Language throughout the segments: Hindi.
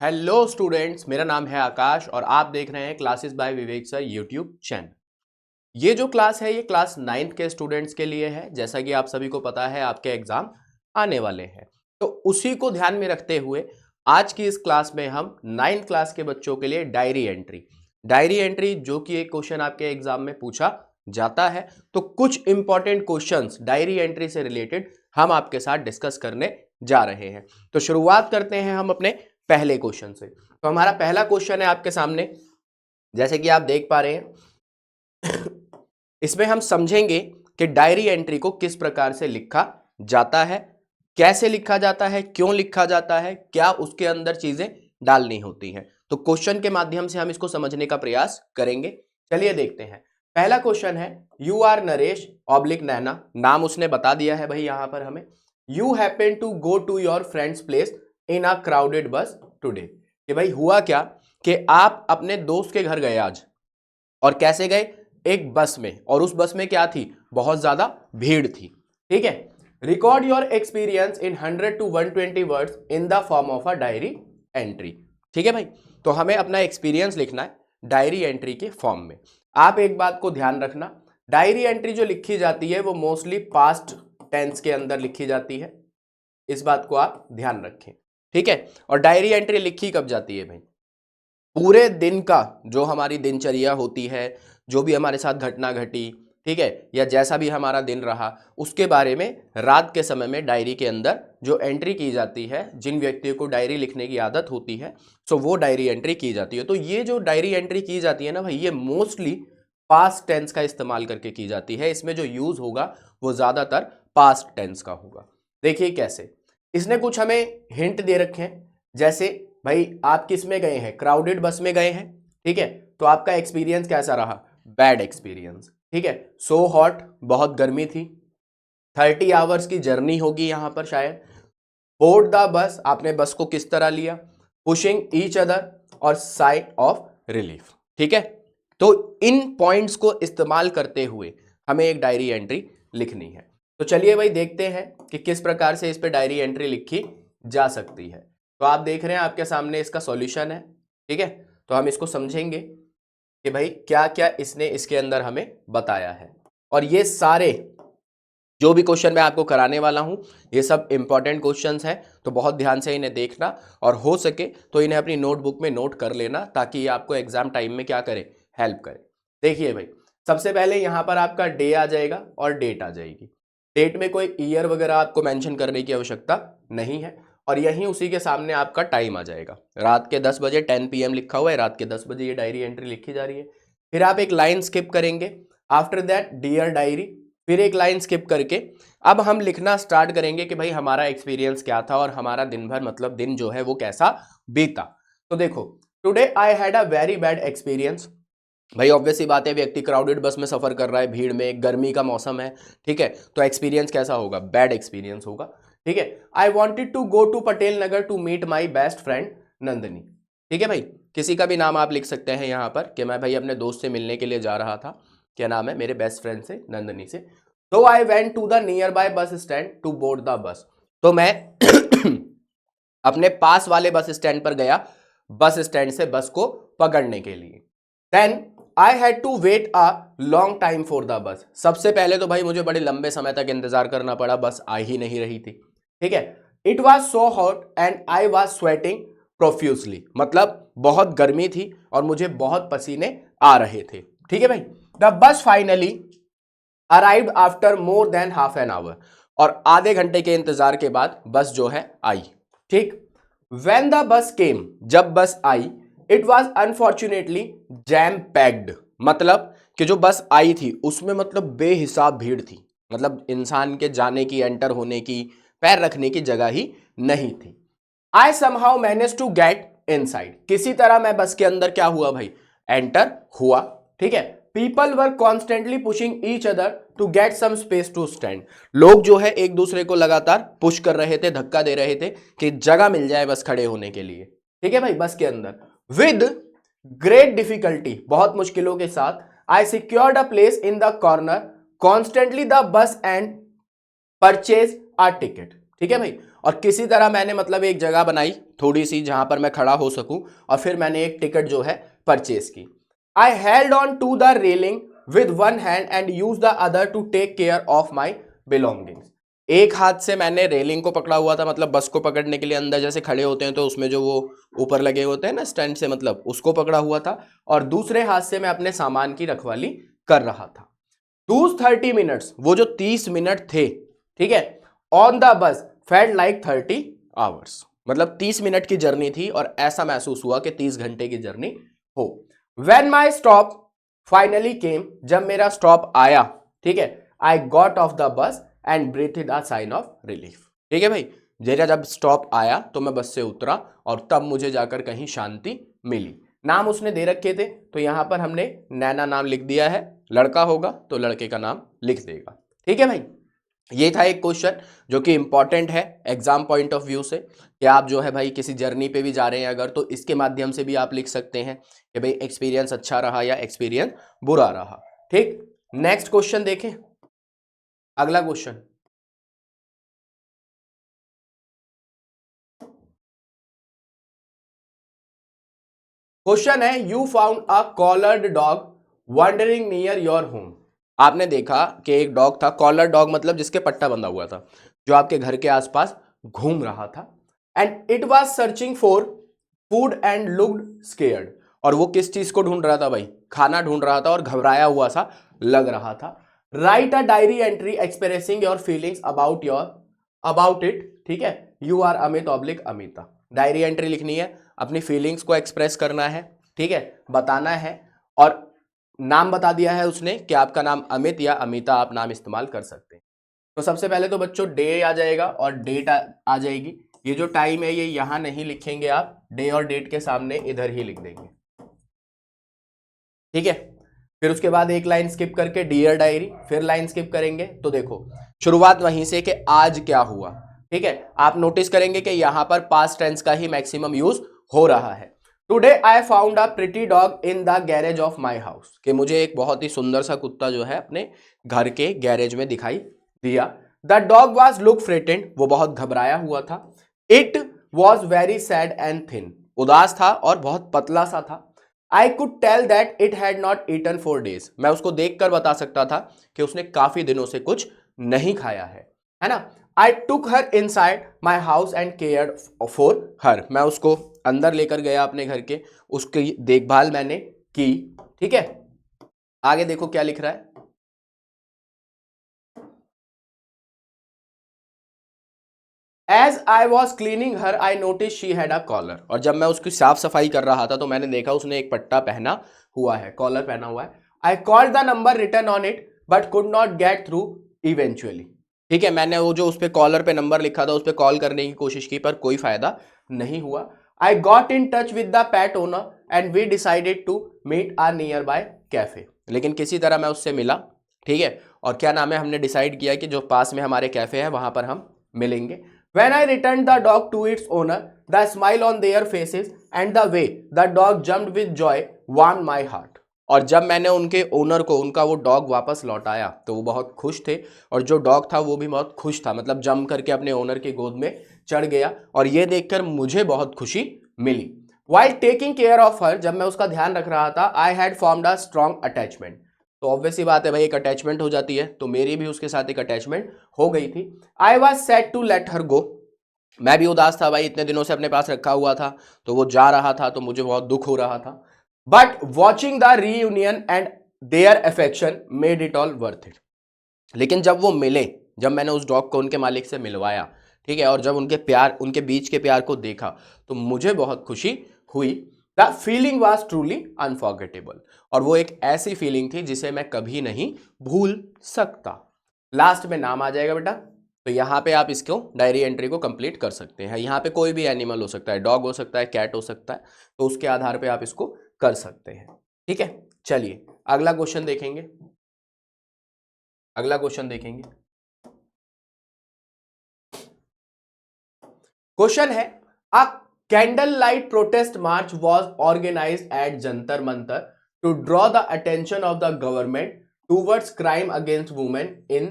हेलो स्टूडेंट्स, मेरा नाम है आकाश और आप देख रहे हैं क्लासेस बाय विवेक सर यूट्यूब चैनल। ये जो क्लास है ये क्लास 9th के स्टूडेंट्स के लिए है। जैसा कि आप सभी को पता है आपके एग्जाम आने वाले हैं, तो उसी को ध्यान में रखते हुए आज की इस क्लास में हम 9th क्लास के बच्चों के लिए डायरी एंट्री जो कि एक क्वेश्चन आपके एग्जाम में पूछा जाता है, तो कुछ इंपॉर्टेंट क्वेश्चंस डायरी एंट्री से रिलेटेड हम आपके साथ डिस्कस करने जा रहे हैं। तो शुरुआत करते हैं हम अपने पहले क्वेश्चन से। तो हमारा पहला क्वेश्चन है आपके सामने, जैसे कि आप देख पा रहे हैं। इसमें हम समझेंगे कि डायरी एंट्री को किस प्रकार से लिखा जाता है, कैसे लिखा जाता है, क्यों लिखा जाता है, क्या उसके अंदर चीजें डालनी होती हैं। तो क्वेश्चन के माध्यम से हम इसको समझने का प्रयास करेंगे। चलिए देखते हैं। पहला क्वेश्चन है, you are Naresh oblique Naina, नाम उसने बता दिया है भाई यहां पर हमें। You happen to go to your friend's place in a crowded bus today, कि भाई हुआ क्या कि आप अपने दोस्त के घर गए आज, और कैसे गए, एक बस में, और उस बस में क्या थी, बहुत ज्यादा भीड़ थी। ठीक है, record your experience in 100 to 120 words in the form of a diary entry. ठीक है भाई, तो हमें अपना एक्सपीरियंस लिखना है डायरी एंट्री के फॉर्म में। आप एक बात को ध्यान रखना, डायरी एंट्री जो लिखी जाती है वो मोस्टली पास्ट टेंस के अंदर लिखी जाती है, इस बात को आप ध्यान रखें। ठीक है, और डायरी एंट्री लिखी कब जाती है भाई, पूरे दिन का जो हमारी दिनचर्या होती है, जो भी हमारे साथ घटना घटी, ठीक है, या जैसा भी हमारा दिन रहा, उसके बारे में रात के समय में डायरी के अंदर जो एंट्री की जाती है, जिन व्यक्तियों को डायरी लिखने की आदत होती है, सो वो डायरी एंट्री की जाती है। तो ये जो डायरी एंट्री की जाती है ना भाई, ये मोस्टली पास्ट टेंस का इस्तेमाल करके की जाती है। इसमें जो यूज होगा वो ज्यादातर पास्ट टेंस का होगा। देखिए कैसे, इसने कुछ हमें हिंट दे रखे हैं। जैसे भाई आप किस में गए हैं, क्राउडेड बस में गए हैं। ठीक है, तो आपका एक्सपीरियंस कैसा रहा, बैड एक्सपीरियंस। ठीक है, सो हॉट, बहुत गर्मी थी। 30 आवर्स की जर्नी होगी यहां पर शायद। बोर्ड द बस, आपने बस को किस तरह लिया। पुशिंग ईच अदर, और साइट ऑफ रिलीफ। ठीक है, तो इन पॉइंट्स को इस्तेमाल करते हुए हमें एक डायरी एंट्री लिखनी है। तो चलिए भाई देखते हैं कि किस प्रकार से इस पे डायरी एंट्री लिखी जा सकती है। तो आप देख रहे हैं आपके सामने इसका सॉल्यूशन है। ठीक है, तो हम इसको समझेंगे कि भाई क्या क्या इसने इसके अंदर हमें बताया है। और ये सारे जो भी क्वेश्चन मैं आपको कराने वाला हूं, ये सब इंपॉर्टेंट क्वेश्चंस हैं, तो बहुत ध्यान से इन्हें देखना, और हो सके तो इन्हें अपनी नोटबुक में नोट कर लेना, ताकि ये आपको एग्जाम टाइम में क्या करे, हेल्प करे। देखिए भाई, सबसे पहले यहां पर आपका डे आ जाएगा और डेट आ जाएगी। डेट में कोई ईयर वगैरह आपको मेंशन करने की आवश्यकता नहीं है, और यहीं उसी के सामने आपका टाइम आ जाएगा। रात के 10 बजे 10 PM लिखा हुआ है, रात के 10 बजे ये डायरी एंट्री लिखी जा रही है। फिर आप एक लाइन स्किप करेंगे, आफ्टर दैट डियर डायरी, फिर एक लाइन स्किप करके अब हम लिखना स्टार्ट करेंगे कि भाई हमारा एक्सपीरियंस क्या था, और हमारा दिन भर मतलब दिन जो है वो कैसा बीता। तो देखो, today I had a very bad experience. भाई ऑब्वियस सी बात है, व्यक्ति क्राउडेड बस में सफर कर रहा है, भीड़ में, गर्मी का मौसम है। ठीक है, तो एक्सपीरियंस कैसा होगा, बैड एक्सपीरियंस होगा। ठीक है, I wanted to go to Patel Nagar to meet my best friend Nandini. ठीक है भाई, किसी का भी नाम आप लिख सकते हैं यहां पर, कि मैं भाई अपने दोस्त से मिलने के लिए जा रहा था, क्या नाम है, मेरे बेस्ट फ्रेंड से, नंदनी से। तो I went to the nearby bus stand to board the bus, तो मैं अपने पास वाले बस स्टैंड पर गया, बस स्टैंड से बस को पकड़ने के लिए। Then I had to wait a long time for the bus, सबसे पहले तो भाई मुझे बड़े लंबे समय तक इंतजार करना पड़ा, बस आ ही नहीं रही थी। ठीक है, it was so hot and I was sweating profusely, मतलब बहुत गर्मी थी और मुझे बहुत पसीने आ रहे थे। ठीक है भाई, the bus finally arrived after more than half an hour, और आधे घंटे के इंतजार के बाद बस जो है आई। ठीक, व्हेन द बस केम, जब बस आई, it was unfortunately jam packed, मतलब कि जो बस आई थी उसमें मतलब बेहिसाब भीड़ थी, मतलब इंसान के जाने की, एंटर होने की, पैर रखने की जगह ही नहीं थी। I somehow manage to get inside, किसी तरह मैं बस के अंदर क्या हुआ भाई, एंटर हुआ। ठीक है, people were constantly pushing each other to get some space to stand, लोग जो है एक दूसरे को लगातार पुश कर रहे थे, धक्का दे रहे थे कि जगह मिल जाए बस खड़े होने के लिए। ठीक है भाई, बस के अंदर विद ग्रेट डिफिकल्टी, बहुत मुश्किलों के साथ, I secured a place in the corner constantly the bus and purchase a ticket. ठीक है भाई, और किसी तरह मैंने मतलब एक जगह बनाई थोड़ी सी जहां पर मैं खड़ा हो सकूं, और फिर मैंने एक टिकट जो है परचेज की। I held on to the railing with one hand and use the other to take care of my belongings. एक हाथ से मैंने रेलिंग को पकड़ा हुआ था, मतलब बस को पकड़ने के लिए अंदर जैसे खड़े होते हैं तो उसमें जो वो ऊपर लगे होते हैं ना स्टैंड से, मतलब उसको पकड़ा हुआ था, और दूसरे हाथ से मैं अपने सामान की रखवाली कर रहा था। Those 30 मिनट्स, वो जो 30 मिनट थे, ठीक है, on the bus felt like 30 hours. मतलब 30 मिनट की जर्नी थी और ऐसा महसूस हुआ कि 30 घंटे की जर्नी हो। When my stop finally came, जब मेरा स्टॉप आया, ठीक है, I got off the bus and breathed a sign of relief. ठीक है भाई, जरा जब स्टॉप आया तो मैं बस से उतरा और तब मुझे जाकर कहीं शांति मिली। नाम उसने दे रखे थे तो यहां पर हमने नैना नाम लिख दिया है, लड़का होगा तो लड़के का नाम लिख देगा। ठीक है भाई, ये था एक क्वेश्चन जो कि इंपॉर्टेंट है एग्जाम पॉइंट ऑफ व्यू से, कि आप जो है भाई किसी जर्नी पे भी जा रहे हैं अगर, तो इसके माध्यम से भी आप लिख सकते हैं कि भाई एक्सपीरियंस अच्छा रहा या एक्सपीरियंस बुरा रहा। ठीक, नेक्स्ट क्वेश्चन देखें, अगला क्वेश्चन। क्वेश्चन है, you found a collared dog wondering near your home. आपने देखा कि एक डॉग था, कॉलर डॉग मतलब जिसके पट्टा बंधा हुआ था, जो आपके घर के आसपास घूम रहा था। And it was searching for food and looked scared. और वो किस चीज को ढूंढ रहा था भाई? खाना ढूंढ रहा था और घबराया हुआ सा लग रहा था। Write a diary entry expressing your feelings about it. ठीक है, you are Amit oblique Amita. Diary entry लिखनी है, अपनी फीलिंग्स को एक्सप्रेस करना है, ठीक है, बताना है। और नाम बता दिया है उसने कि आपका नाम अमित या अमिता आप नाम इस्तेमाल कर सकते हैं। तो सबसे पहले तो बच्चों डे आ जाएगा और डेट आ जाएगी। ये जो टाइम है ये यहां नहीं लिखेंगे आप, डे और डेट के सामने इधर ही लिख देंगे। ठीक है, फिर उसके बाद एक लाइन स्किप करके डियर डायरी, फिर लाइन स्किप करेंगे। तो देखो शुरुआत वहीं से कि आज क्या हुआ। ठीक है, आप नोटिस करेंगे कि यहां पर पास्ट टेंस का ही मैक्सिमम यूज हो रहा है। Today I found a pretty dog in the garage of my house, कि मुझे एक बहुत ही सुंदर सा कुत्ता जो है अपने घर के गैरेज में दिखाई दिया। The dog was look frightened, वो बहुत घबराया हुआ था। It was very sad and thin, उदास था और बहुत पतला सा था। I could tell that it had not eaten for days, मैं उसको देखकर बता सकता था कि उसने काफी दिनों से कुछ नहीं खाया है ना। I took her inside my house and care for her, मैं उसको अंदर लेकर गया अपने घर के, उसकी देखभाल मैंने की। ठीक है, आगे देखो क्या लिख रहा है। As I was cleaning her I notice she had a collar, और जब मैं उसकी साफ सफाई कर रहा था तो मैंने देखा उसने एक पट्टा पहना हुआ है, कॉलर पहना हुआ है। I called the number return on it but could not get through eventually. ठीक है, मैंने वो जो उस पर कॉलर पे नंबर लिखा था उस पर कॉल करने की कोशिश की पर कोई फायदा नहीं हुआ। I got in touch with the pet owner and we decided to meet our nearby cafe, लेकिन किसी तरह मैं उससे मिला। ठीक है, और क्या नाम है, हमने डिसाइड किया कि जो पास में हमारे कैफे है वहां पर हम मिलेंगे। When I returned the dog to its owner, the smile on their faces and the way the dog jumped with joy warmed my heart. और जब मैंने उनके ओनर को, उनका वो डॉग वापस लौटाया तो वो बहुत खुश थे, और जो डॉग था वो भी बहुत खुश था, मतलब जम करके अपने ओनर की गोद में चढ़ गया, और ये देखकर मुझे बहुत खुशी मिली। While taking care of her, जब मैं उसका ध्यान रख रहा था, I had formed a strong attachment. तो ऑब्वियस सी बात है भाई, एक अटैचमेंट हो जाती है, तो मेरी भी उसके साथ एक अटैचमेंट हो गई थी। I was set to let her go, मैं भी उदास था भाई, इतने दिनों से अपने पास रखा हुआ था तो वो जा रहा था तो मुझे बहुत दुख हो रहा था। But watching the reunion and their affection made it all worth it. लेकिन जब वो मिले, जब मैंने उस डॉग को उनके मालिक से मिलवाया, ठीक है, और जब उनके प्यार, उनके बीच के प्यार को देखा तो मुझे बहुत खुशी हुई। The feeling was truly unforgettable, और वो एक ऐसी फीलिंग थी जिसे मैं कभी नहीं भूल सकता। लास्ट में नाम आ जाएगा बेटा, तो यहाँ पे आप इसको डायरी एंट्री को कंप्लीट कर सकते हैं। यहाँ पे कोई भी एनिमल हो सकता है, डॉग हो सकता है, कैट हो सकता है, तो उसके आधार पे आप इसको कर सकते हैं। ठीक है, चलिए अगला क्वेश्चन देखेंगे, अगला क्वेश्चन देखेंगे। क्वेश्चन है, a candle light protest march was organised at Jantar Mantar to draw the attention of the government towards crime against women in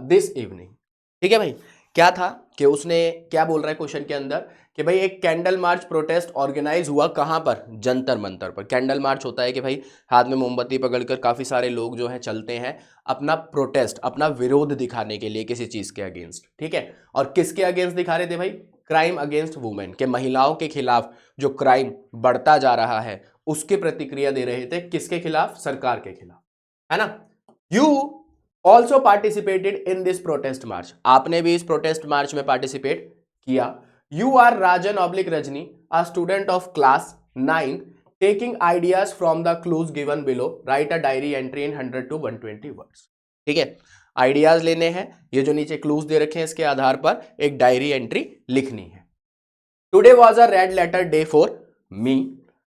this evening. ठीक है भाई, क्या था कि उसने क्या बोल रहा है क्वेश्चन के अंदर कि भाई एक कैंडल मार्च प्रोटेस्ट ऑर्गेनाइज हुआ कहां पर, जंतर मंतर पर। कैंडल मार्च होता है कि भाई हाथ में मोमबत्ती पकड़कर काफी सारे लोग जो है चलते हैं अपना प्रोटेस्ट, अपना विरोध दिखाने के लिए किसी चीज के अगेंस्ट, ठीक है। और किसके अगेंस्ट दिखा रहे थे भाई, क्राइम अगेंस्ट वुमेन, के महिलाओं के खिलाफ जो क्राइम बढ़ता जा रहा है उसकी प्रतिक्रिया दे रहे थे, किसके खिलाफ, सरकार के खिलाफ, है ना। You also participated in this protest march, आपने भी इस प्रोटेस्ट मार्च में पार्टिसिपेट किया। You are Rajan oblique Rajni, a student of class 9, taking ideas from the clues given below, write a diary entry in 100 to 120 words. ठीक है, आइडियाज लेने हैं, ये जो नीचे क्लूज दे रखे हैं इसके आधार पर एक डायरी एंट्री लिखनी है। Today was a red letter day for me,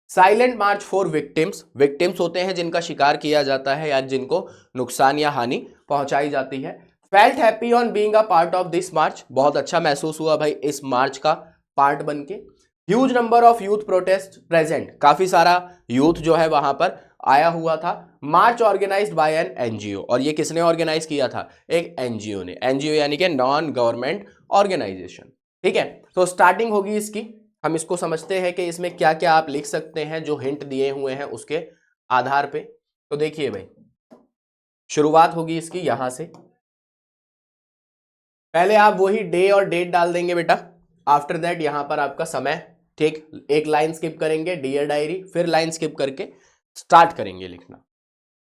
silent march for victims, victims होते हैं जिनका शिकार किया जाता है या जिनको नुकसान या हानि पहुंचाई जाती है। Felt happy on being a part of this march, बहुत अच्छा महसूस हुआ भाई इस मार्च का पार्ट बनके। Huge number of youth protest present, काफी सारा यूथ जो है वहां पर आया हुआ था। मार्च ऑर्गेनाइज्ड बाय एन एनजीओ, और ये किसने ऑर्गेनाइज किया था, एक एनजीओ ने, एनजीओ यानी कि नॉन गवर्नमेंट ऑर्गेनाइजेशन। ठीक है, तो स्टार्टिंग होगी इसकी, हम इसको समझते हैं कि इसमें क्या क्या आप लिख सकते हैं जो हिंट दिए हुए हैं उसके आधार पे। तो देखिए भाई, शुरुआत होगी इसकी यहां से, पहले आप वही डे और डेट डाल देंगे बेटा, आफ्टर दैट यहां पर आपका समय, ठीक, एक लाइन स्किप करेंगे डियर डायरी, फिर लाइन स्किप करके स्टार्ट करेंगे लिखना।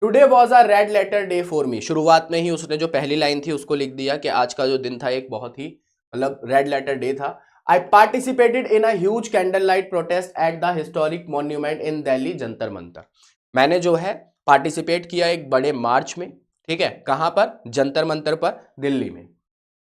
Today was a red letter day for me, शुरुआत में ही उसने जो पहली लाइन थी उसको लिख दिया कि आज का जो दिन था एक बहुत ही मतलब रेड लेटर डे था। I participated in a huge candle light protest at the historic monument in Delhi, Jantar Mantar, मैंने जो है पार्टिसिपेट किया एक बड़े मार्च में, ठीक है, कहां पर, जंतर मंतर पर, दिल्ली में।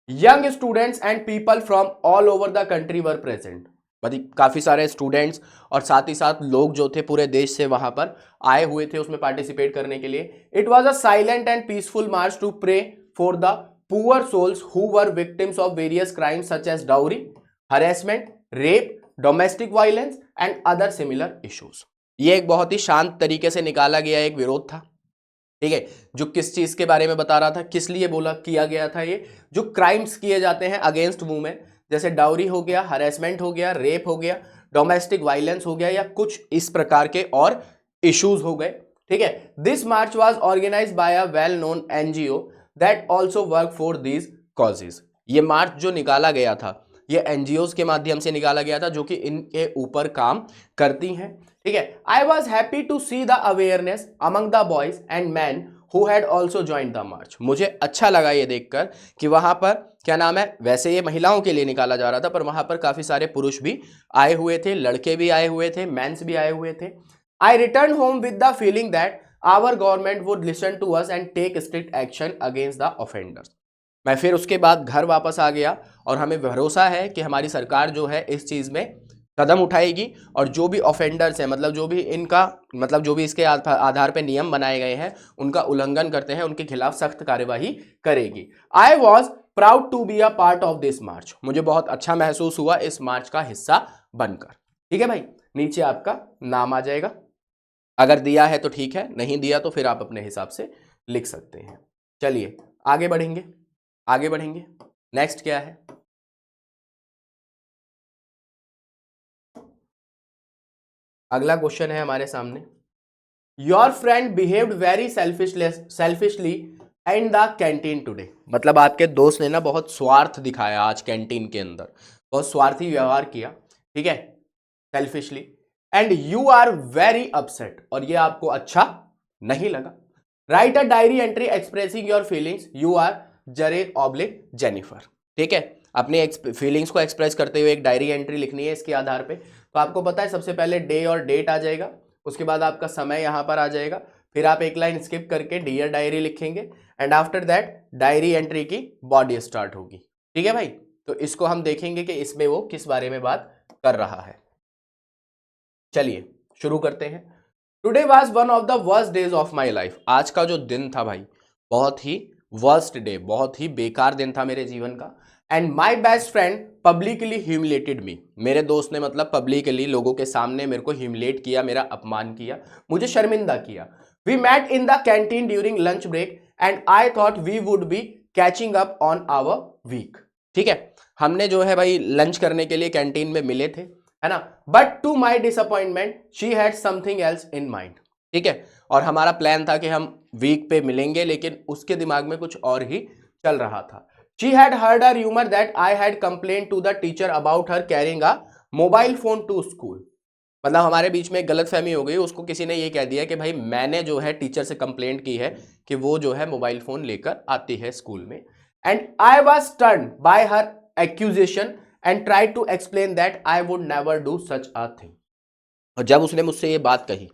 Young students and people from all over the country were present, मतलब काफी सारे स्टूडेंट्स और साथ ही साथ लोग जो थे पूरे देश से वहां पर आए हुए थे उसमें पार्टिसिपेट करने के लिए। It was a silent and peaceful march to pray for the poor souls who were victims of various crimes such as dowry, harassment, rape, domestic violence and other similar issues. ये एक बहुत ही शांत तरीके से निकाला गया एक विरोध था, ठीक है, जो किस चीज के बारे में बता रहा था, किस लिए बोला किया गया था, ये जो क्राइम्स किए जाते हैं अगेंस्ट वुमेन, जैसे डाउरी हो गया, हरेसमेंट हो गया, रेप हो गया, डोमेस्टिक वायलेंस हो गया, या कुछ इस प्रकार के और इश्यूज हो गए। ठीक है, this march was organised by a well known NGO that also work for these causes, ये मार्च जो निकाला गया था ये एनजीओज के माध्यम से निकाला गया था जो कि इनके ऊपर काम करती हैं। ठीक है, I was happy to see the awareness among the boys and man who had also join the march, मुझे अच्छा लगा ये देखकर कि वहां पर क्या नाम है, वैसे ये महिलाओं के लिए निकाला जा रहा था पर वहां पर काफी सारे पुरुष भी आए हुए थे, लड़के भी आए हुए थे, मेंस भी आए हुए थे। I return home with the feeling that our government would listen to us and take strict action against the offenders, मैं फिर उसके बाद घर वापस आ गया और हमें भरोसा है कि हमारी सरकार जो है इस चीज में कदम उठाएगी और जो भी ऑफेंडर्स हैं, मतलब जो भी इनका मतलब जो भी इसके आधार पे नियम बनाए गए हैं उनका उल्लंघन करते हैं उनके खिलाफ सख्त कार्यवाही करेगी। I was proud to be a part of this march, मुझे बहुत अच्छा महसूस हुआ इस मार्च का हिस्सा बनकर। ठीक है भाई, नीचे आपका नाम आ जाएगा, अगर दिया है तो ठीक है, नहीं दिया तो फिर आप अपने हिसाब से लिख सकते हैं। चलिए आगे बढ़ेंगे, आगे बढ़ेंगे, नेक्स्ट क्या है, अगला क्वेश्चन है हमारे सामने। Your friend behaved very selfishly in the canteen today, मतलब आपके दोस्त ने ना बहुत स्वार्थ दिखाया आज कैंटीन के अंदर, बहुत स्वार्थी व्यवहार किया, ठीक है, selfishly, and you are very upset, और ये आपको अच्छा नहीं लगा। Write a diary entry expressing your feelings, you are Jared oblique Jennifer, ठीक है, अपनी फीलिंग्स को एक्सप्रेस करते हुए एक डायरी एंट्री लिखनी है इसके आधार पे। तो आपको पता है सबसे पहले डे और डेट आ जाएगा, उसके बाद आपका समय यहां पर आ जाएगा, फिर आप एक लाइन स्किप करके डियर डायरी लिखेंगे and after that diary entry की बॉडी स्टार्ट होगी। ठीक है भाई, तो इसको हम देखेंगे कि इसमें वो किस बारे में बात कर रहा है। चलिए शुरू करते हैं। Today was one of the worst days of my life, आज का जो दिन था भाई बहुत ही वर्स्ट डे, बहुत ही बेकार दिन था मेरे जीवन का। And my best friend publicly humiliated me, मेरे दोस्त ने मतलब पब्लिकली लोगों के सामने मेरे को ह्यूमिलेट किया, मेरा अपमान किया, मुझे शर्मिंदा किया। We met in the canteen during lunch break and I thought we would be catching up on our week, ठीक है, हमने जो है भाई लंच करने के लिए कैंटीन में मिले थे, है ना, but to my disappointment she had something else in mind, ठीक है, और हमारा प्लान था कि हम वीक पे मिलेंगे, लेकिन उसके दिमाग में कुछ और ही चल रहा था। She had heard a rumour that I had complain to the teacher about her carrying a mobile phone to school. मतलब हमारे बीच में एक गलतफहमी हो गई, उसको किसी ने ये कह दिया कि भाई मैंने जो है टीचर से कंप्लेंट की है कि वो जो है मोबाइल फोन लेकर आती है स्कूल में। And I was stunned by her accusation and try to explain that I would never do such a thing. और जब उसने मुझसे ये बात कही,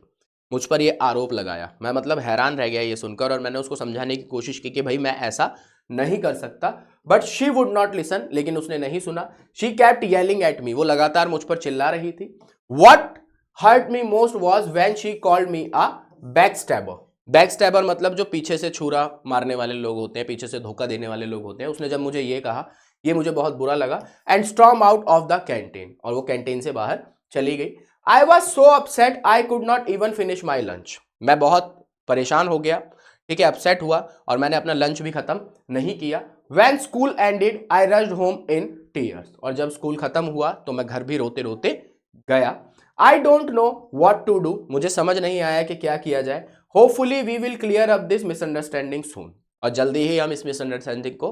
मुझ पर ये आरोप लगाया, मैं मतलब हैरान रह गया ये सुनकर, और मैंने उसको समझाने की कोशिश की कि भाई मैं ऐसा नहीं कर सकता, but she would not listen, लेकिन उसने नहीं सुना। She kept yelling at me, वो लगातार मुझ पर चिल्ला रही थी। What hurt me most was when she called me a backstabber. Backstabber मतलब जो पीछे से छुरा मारने वाले लोग होते हैं, पीछे से धोखा देने वाले लोग होते हैं। उसने जब मुझे ये कहा, ये मुझे बहुत बुरा लगा। And storm out of the canteen, और वो कैंटीन से बाहर चली गई। I was so upset I could not even finish my lunch. मैं बहुत परेशान हो गया, ठीक है, अपसेट हुआ, और मैंने अपना लंच भी खत्म नहीं किया। When school ended, I rushed home in tears. और जब स्कूल खत्म हुआ तो मैं घर भी रोते रोते गया। I don't know what to do. मुझे समझ नहीं आया कि क्या किया जाए। Hopefully we will clear up this misunderstanding soon. और जल्दी ही हम इस मिसअंडरस्टैंडिंग को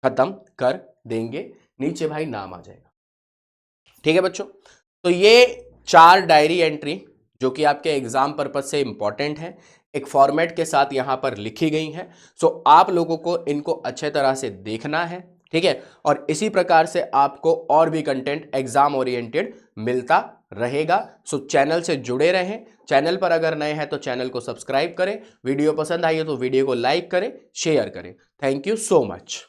खत्म कर देंगे। नीचे भाई नाम आ जाएगा, ठीक है बच्चों। तो ये 4 डायरी एंट्री जो कि आपके एग्जाम पर्पज से इंपॉर्टेंट है, एक फॉर्मेट के साथ यहां पर लिखी गई हैं। सो आप लोगों को इनको अच्छे तरह से देखना है, ठीक है, और इसी प्रकार से आपको और भी कंटेंट एग्जाम ओरिएंटेड मिलता रहेगा। सो चैनल से जुड़े रहें। चैनल पर अगर नए हैं तो चैनल को सब्सक्राइब करें, वीडियो पसंद आई है तो वीडियो को लाइक करें, शेयर करें। Thank you so much.